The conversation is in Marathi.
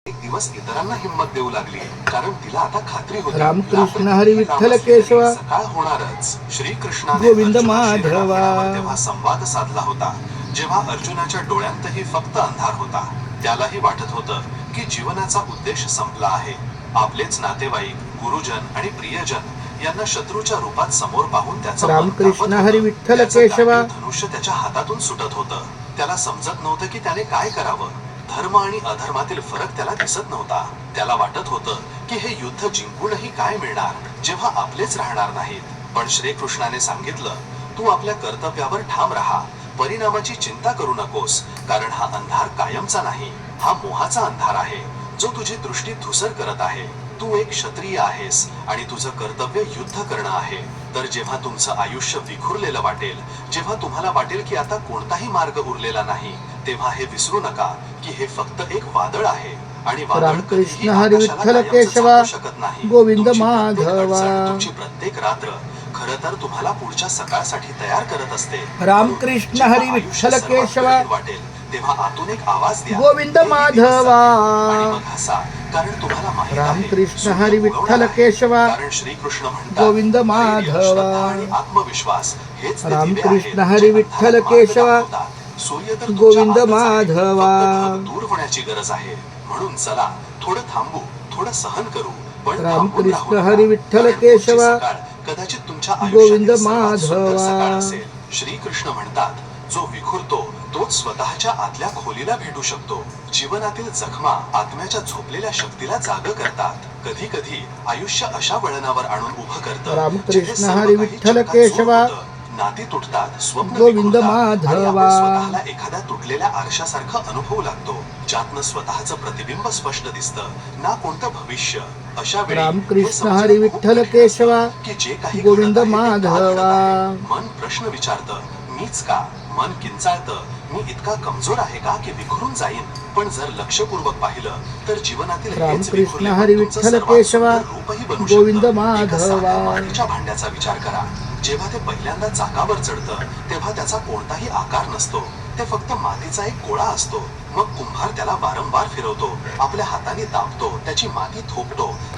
एक दिवस इतरांना हिंमत देऊ लागली, कारण तिला आता खात्री होती रामकृष्ण हरी विठ्ठल केशवा सकाळ होणारच. श्रीकृष्णाने गोविंद अर्जुनाशी माधवा. रणगाडावर तेव्हा संवाद साधला होता, जेव्हा अर्जुनाच्या डोळ्यांतही फक्त अंधार होता. त्यालाही वाटत होतं की जीवनाचा उद्देश संपला आहे. आपलेच नातेवाईक, गुरुजन आणि प्रियजन यांना शत्रूच्या रूपात समोर पाहून त्याचं मन रामकृष्ण कापत हरी होतं. विठ्ठल त्याचं केशवा. गांडीव धनुष्य त्याच्या हातातून सुटत होतं. त्याला समजत नव्हतं की त्याने काय करावं. धर्म आणि अधर्मातील फरक त्याला दिसत नव्हता. त्याला वाटत होतं की हे युद्ध जिंकूनही काय मिळणार, जेव्हा आपलेच राहणार नाहीत. पण श्रीकृष्णाने सांगितलं, तू आपल्या कर्तव्यावर ठाम राहा. परिणामाची चिंता करू नकोस, कारण हा अंधार कायमचा नाही. हा मोहाचा अंधार आहे, जो तुझी दृष्टी धुसर करत आहे. तू एक क्षत्रिय आहेस आणि तुझं कर्तव्य युद्ध करणं आहे. तर जेव्हा तुमचं आयुष्य विखुरलेलं वाटेल, जेव्हा तुम्हाला वाटेल की आता कोणताही मार्ग उरलेला नाही, तेव्हा हे विसरू नका की हे फक्त एक वादळ आहे. आणि वादळ रामकृष्ण हरी विठ्ठल केशवा. शकत नाही. गोविंद तुमची प्रत्येक माधवा. अडचण, तुमची प्रत्येक रात्र खरं तर तुम्हाला पुढच्या सकाळसाठी तयार करत असते. रामकृष्ण जेव्हा हरी आयुष्य विठ्ठल सर्वात केशवा. कठीण वाटेल, तेव्हा आतून एक आवाज द्या, गोविंद हे दिवस माधवा. जातील. आणि मग हसा, कारण तुम्हाला माहित आहे, रामकृष्ण सूर्य हरी उगवणार विठ्ठल आहे. केशवा. कारण श्रीकृष्ण म्हणतात, गोविंद धैर्य, माधवा. श्रद्धा आणि आत्मविश्वास हेच ते दिवे रामकृष्ण आहेत, हरी जे विठ्ठल अंधारात मार्ग केशवा. दाखवतात. सूर्य तर तुमच्या गोविंद आतच आहे. माधवा. फक्त ढग दूर होण्याची गरज आहे. म्हणून चला, थोडं थांबू, थोडं सहन करू, पण थांबून राहू रामकृष्ण नका. हरी विठ्ठल कारण पुढची केशवा. सकाळ कदाचित तुमच्या गोविंद आयुष्यातील सर्वात सुंदर माधवा. सकाळ असेल. श्रीकृष्ण म्हणतात, जो विखुरतो तोच स्वतःच्या आतल्या खोलीला भेटू शकतो. जीवनातील जखमा आत्म्याच्या झोपलेल्या शक्तीला जाग करतात. कधी कधी आयुष्य अशा वळणावर आणून उभं करतं, रामकृष्ण जिथे सर्व हरी काही विठ्ठल चक्काचूर केशवा. होतं. नाती तुटतात, स्वप्न गोविंद विखुरतात, आणि आपण माधवा. स्वतःला एखाद्या तुटलेल्या आरशासारखं अनुभवू लागतो, ज्यातनं स्वतःचं प्रतिबिंब स्पष्ट दिसतं, ना कोणतं भविष्य. अशा वेळी हे रामकृष्ण समजणं हरी खूप विठ्ठल कठीण केशवा. असतं की जे काही गोविंद घडत आहे ते का घडत माधवा. आहे. मन प्रश्न विचारतं, मीच का? मन किंचाळतं, मी इतका कमजोर आहे का की विखरून जाईन? पण जर लक्षपूर्वक पाहिलं तर जीवनातील हेच रामकृष्ण विखुरले हरी मन तुमचं विठ्ठल सर्वात केशवा. सुंदर रूपही बनू गोविंद शकतं. एका माधवा. साध्या मातीच्या भांड्याचा विचार करा. जेव्हा ते पहिल्यांदा चाकावर चढतं, तेव्हा त्याचा कोणताही आकार नसतो. ते फक्त मातीचा एक गोळा असतो. मग कुंभार त्याला वारंवार फिरवतो, आपल्या हाताने दाबतो, त्याची माती थोपतो.